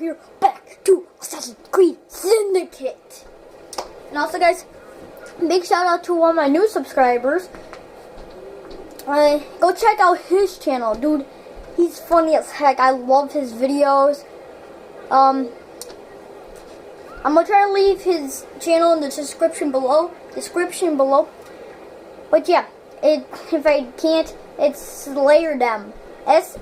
here back to Assassin's Creed Syndicate. And also, guys, big shout out to all my new subscribers. Go check out his channel, dude. He's funny as heck. I love his videos. I'm gonna try to leave his channel in the description below. But yeah, if I can't, it's Slayerdem. SLARDEM.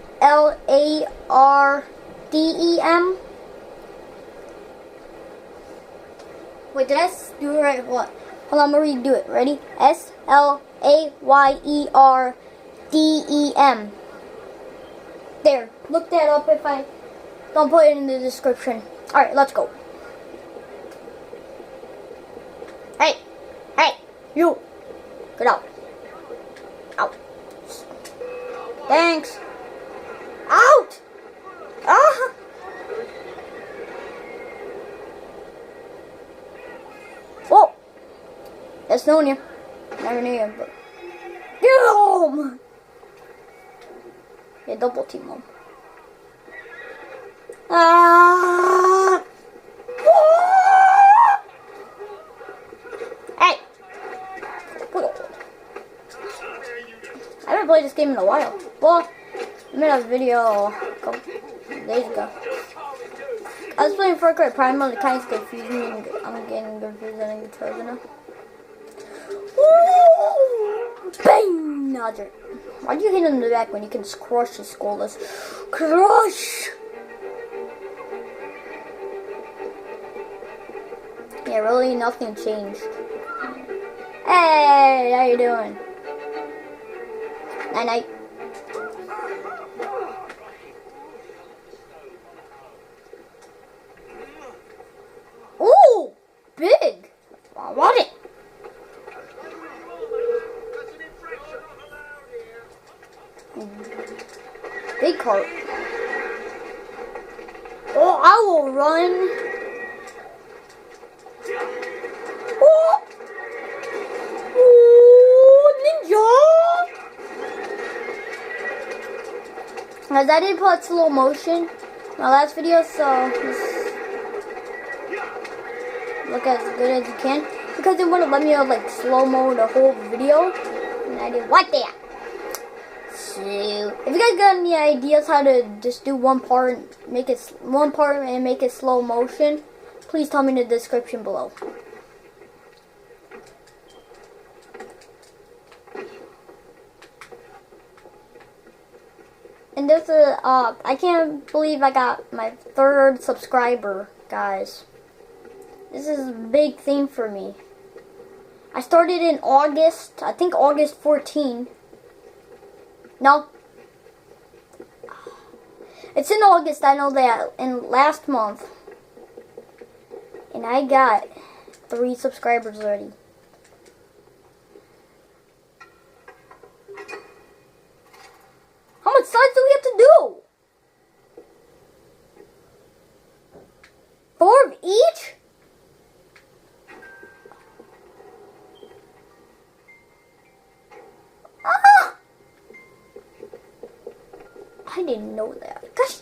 Wait, did I do it right? What? Hold on, I'm gonna redo it. Ready? SLAYERDEM. There. Look that up if I don't put it in the description. Alright, let's go. Hey! Hey! You! Get out. Out. Thanks. Out! Ah! Whoa! That's known you. Never knew you, but... Get home! Yeah, double team him. Ah! Hey! I haven't played this game in a while. Well, I made a video a couple days ago. I was playing Far Cry Primal, it kind of confused me. I'm getting confused on guitars now. Woo! Bang! Nodger. Why'd you hit him in the back when you can crush his skull? Let's crush! Yeah, really nothing changed. Hey, how you doing? Night night. Ooh, big. I want it. Big cart. Oh, I will run. Oh, ninja. As I did put slow motion in my last video, so just look as good as you can. Because it wouldn't let me like slow mo the whole video. And I did what there? So, if you guys got any ideas how to just do one part and make it slow motion, please tell me in the description below. And this is I can't believe I got my 3rd subscriber, guys. This is a big thing for me. I started in August, I think August 14. No. It's in August, I know that, in last month. And I got 3 subscribers already. How much sides do we have to do? 4 of each? I didn't know that. Gosh.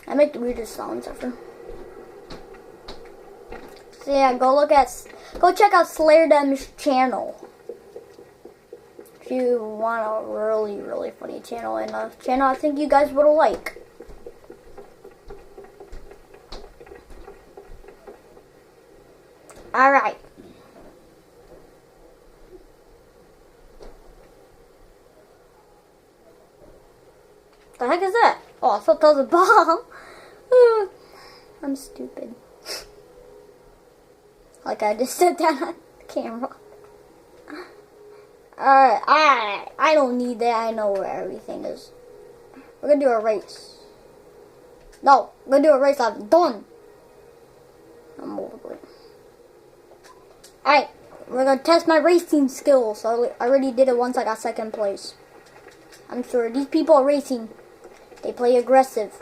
I make the weirdest sounds ever. So yeah, go check out Slayerdem's channel. If you want a really, really funny channel, and a channel I think you guys would like. Alright. The heck is that? Oh, I thought that was a bomb. I'm stupid. Like I just said that on camera. Alright, I don't need that. I know where everything is. We're gonna do a race. No, we're gonna do a race. I'm done. I'm over it. Alright, we're gonna test my racing skills. I already did it once. I got 2nd place. I'm sure these people are racing. They play aggressive.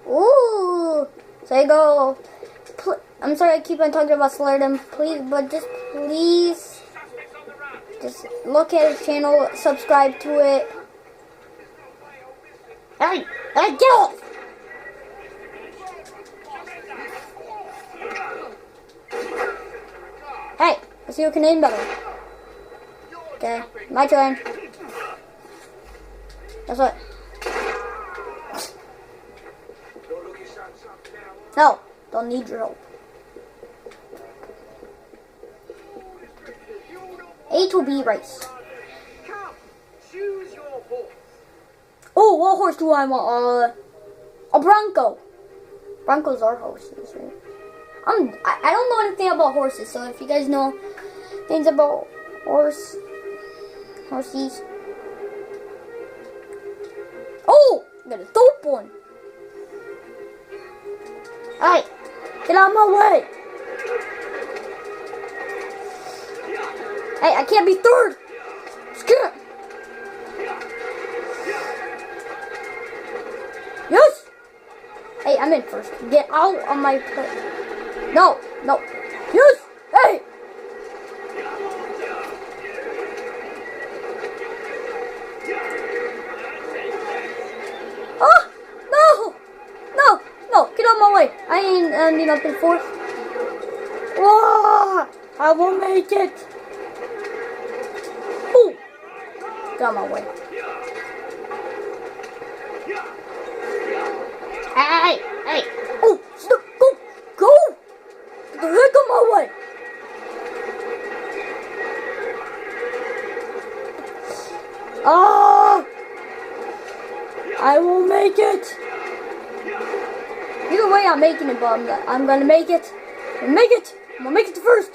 Ooh! So I go I'm sorry I keep on talking about Slayerdem, please, but just please, just look at his channel, subscribe to it. Hey, get off! Hey, let's see who can aim better. Okay, my turn. Guess what? No, don't need your help. A to B race. Oh, what horse do I want? A Bronco. Broncos are horses, right? I don't know anything about horses, so if you guys know things about horses. Oh, I got a dope one. Alright, get out of my way. Hey, I can't be third. Skip. Yes. Hey, I'm in first. Get out of my place. No. Yes. Hey. Oh, no. Get out of my way. I ain't ending up in fourth. Whoa, I will make it. Ooh. Get out of my way. Hey. Oh, stop. Go. Get the heck out of my way. Ah. I will make it. Either way, I'm making it, but I'm gonna make it. I'm gonna make it to first.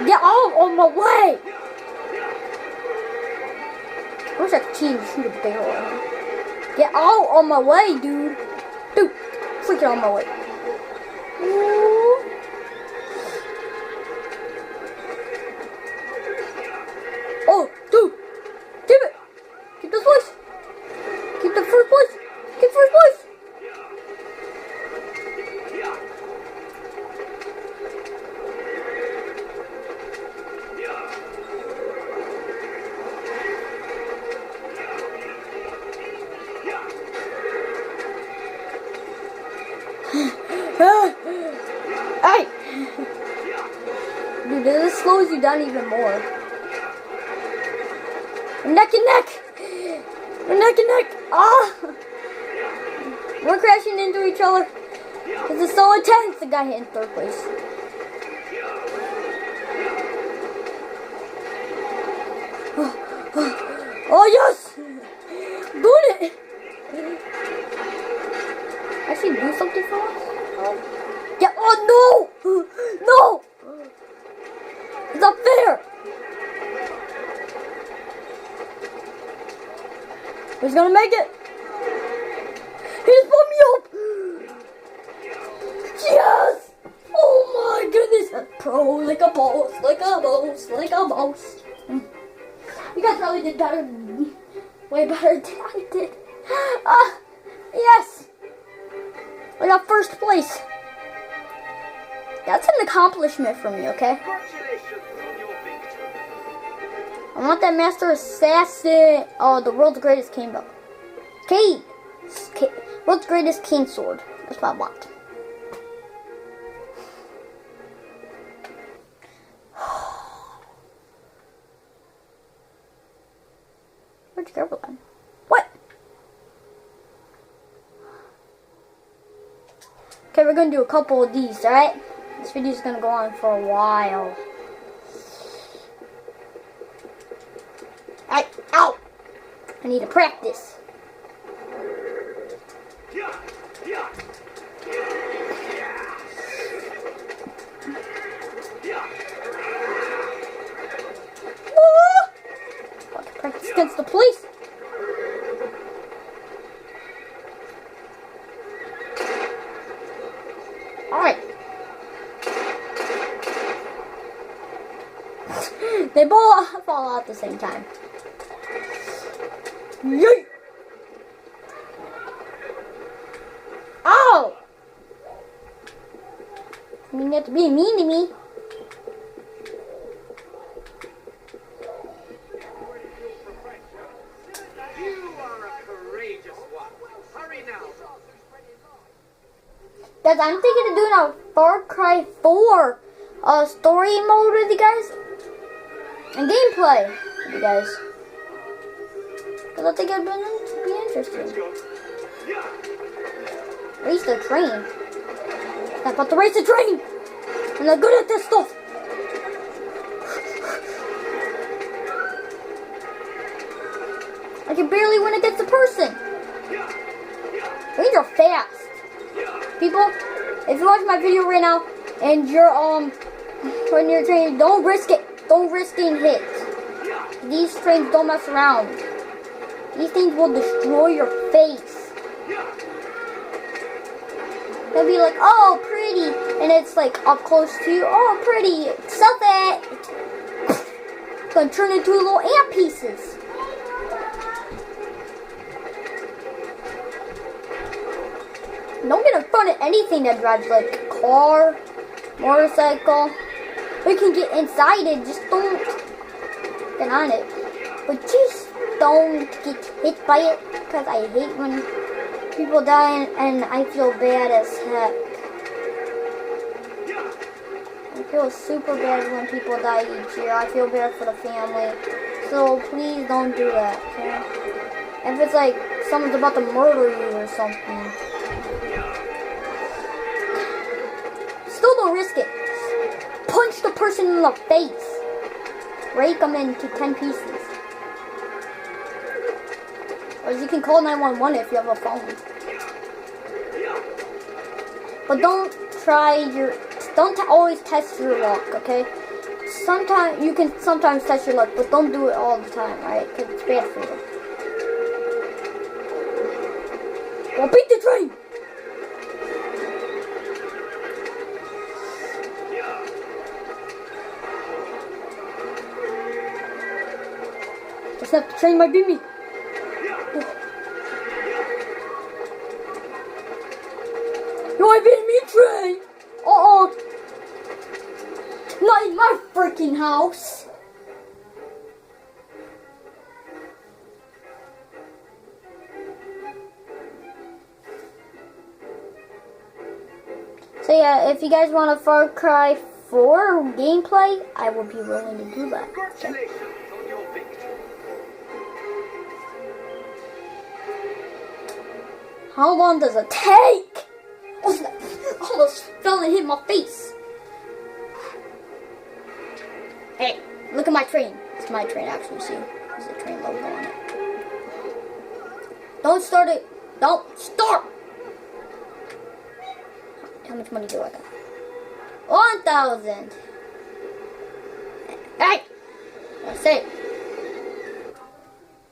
Get out of my way. I wish I could cheat and shoot a barrel at him. Get out of my way, dude. Dude, freaking out of my way. Ooh. Oh, dude. Keep it. Keep this place. Keep the first place. Keep first place. Hey! Dude, this slows you down even more. Neck and neck! Ah! We're crashing into each other. This is so intense. The guy hit in third place. Oh yes! Doing it! Actually do something for us? Yeah, oh no! No! It's not fair! Who's gonna make it? He just put me up! Yes! Oh my goodness! Pro, like a boss. You guys probably did better, way better than I did. Yes! I got first place. That's an accomplishment for me, okay? I want that Master Assassin. Oh, the world's greatest cane belt. World's greatest cane sword. That's what I want. Where'd you go, then? What? Okay, we're gonna do a couple of these, alright? This video is gonna go on for a while. Alright, ow! I need to practice. Practice against the police. Alright. They both fall out at the same time. Yay! Ow! I mean, you have to be mean to me. Guys, I'm thinking of doing a Far Cry 4 story mode with you guys. And gameplay with you guys. Because I think it'd be interesting. Race the train. I'm about to race the train. I'm not good at this stuff. I can barely win against a person. Trains are fast. People, if you watch my video right now and you're when you're train, don't risk it. Don't risk getting hit. These trains don't mess around. These things will destroy your face. They'll be like, oh, pretty, and it's like up close to you. Oh, pretty, stop it. It's gonna turn into little ant pieces. Don't get in front of anything that drives, like car, motorcycle. We can get inside it, just don't get on it. But just don't get hit by it, because I hate when people die and I feel bad as heck. I feel super bad when people die each year. I feel bad for the family. So please don't do that, okay? If it's like someone's about to murder you or something. Still don't risk it. Punch the person in the face. Break them into 10 pieces. Or you can call 911 if you have a phone. But don't always test your luck, okay? Sometimes you can sometimes test your luck, but don't do it all the time, alright? Because it's bad for you. Well, beat the train! Except the train might beat me. No, I beat me, train! Not in my freaking house! So yeah, if you guys want a Far Cry 4 gameplay, I will be willing to do that. Okay? How long does it take? Almost fell and hit my face. Hey, look at my train. It's my train, actually. See, there's a train logo on it. Don't start it. Don't start. How much money do I got? 1,000. Hey, that's it.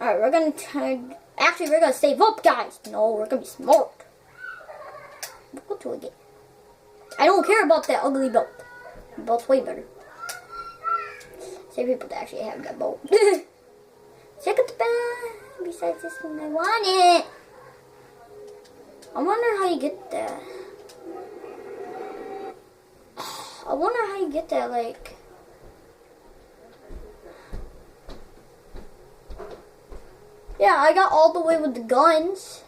All right, we're gonna try. Actually, we're gonna save up, guys. No, we're gonna be smart. We'll go to a game. I don't care about that ugly belt. The belt's way better. Save people that actually have that bolt. Check out the belt. Besides this one, I want it. I wonder how you get that. I wonder how you get that, like. Yeah, I got all the way with the guns.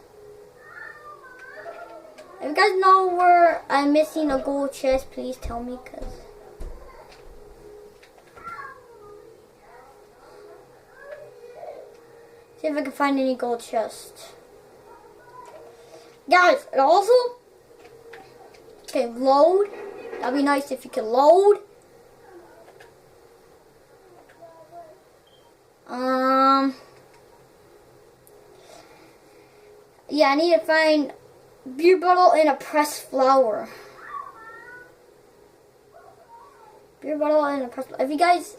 If you guys know where I'm missing a gold chest, please tell me, cause see if I can find any gold chests. Guys, and also, okay, load. That'd be nice if you can load. Yeah, I need to find beer bottle and a pressed flower. Beer bottle and a pressed flower. If you guys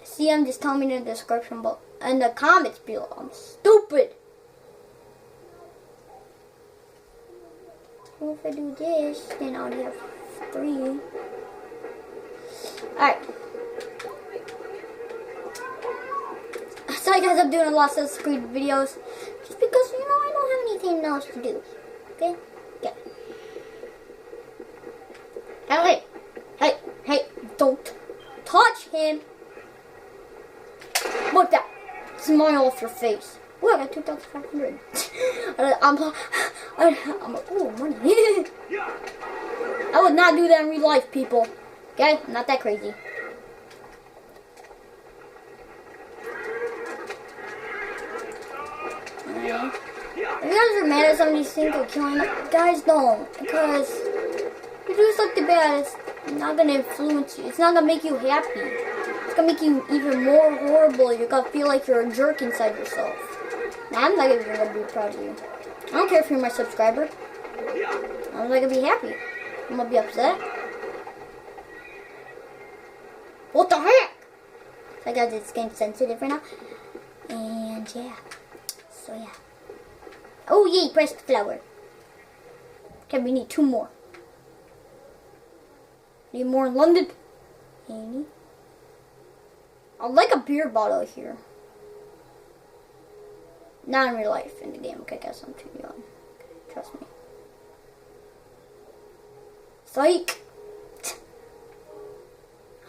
see them, just tell me in the description below, in the comments below. I'm stupid. Well, if I do this, then I only have 3. Alright. Sorry guys, I'm doing a lot of Creed videos. Just because, you know, I don't have anything else to do. Okay? Yeah. Alright. Don't touch him. Look that smile off your face. Look, I got 2,500. I'm oh, money. I would not do that in real life, people. Okay, I'm not that crazy. If you guys are mad at some of these things or killing them, guys don't. Because if you do something bad, it's not going to influence you. It's not going to make you happy. It's going to make you even more horrible. You're going to feel like you're a jerk inside yourself. Now, I'm not even going to be proud of you. I don't care if you're my subscriber. I'm not going to be happy. I'm going to be upset. What the heck? So guys, it's getting sensitive right now. And yeah. So yeah. Oh yay, pressed flower. Okay, we need 2 more. Need more in London. Any? I'd like a beer bottle here. Not in real life, in the game. Okay, guys, I'm too young. Okay, trust me. Psych!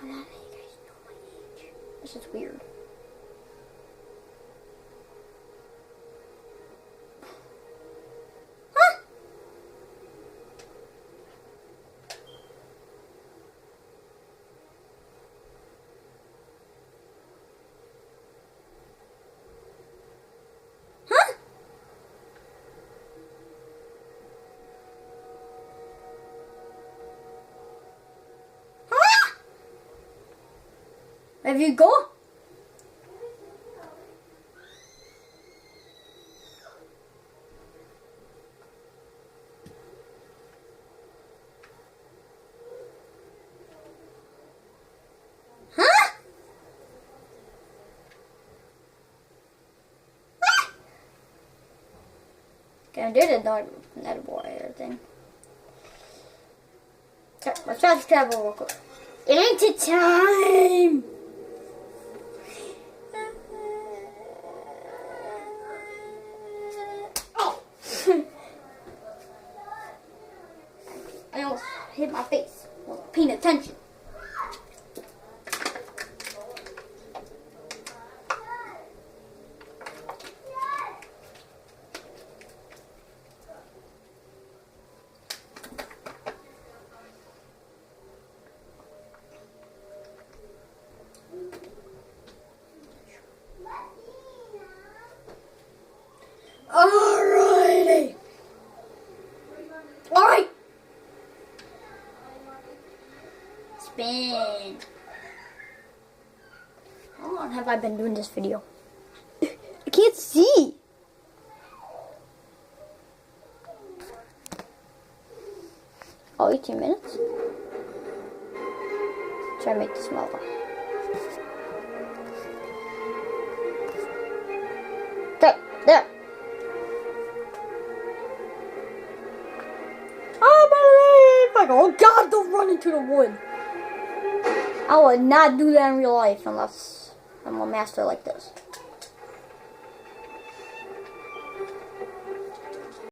How do you guys know my age? This is weird. Have you go? Huh? Okay, I did a net warrior thing. Okay, let's fast travel real quick. Into time! I almost hit my face. I wasn't paying attention. Alrighty. Alright. Spin. How long have I been doing this video? I can't see. Oh, 18 minutes? Try to make this smaller. Okay, there. Oh God, don't run into the wood. I would not do that in real life unless I'm a master like this.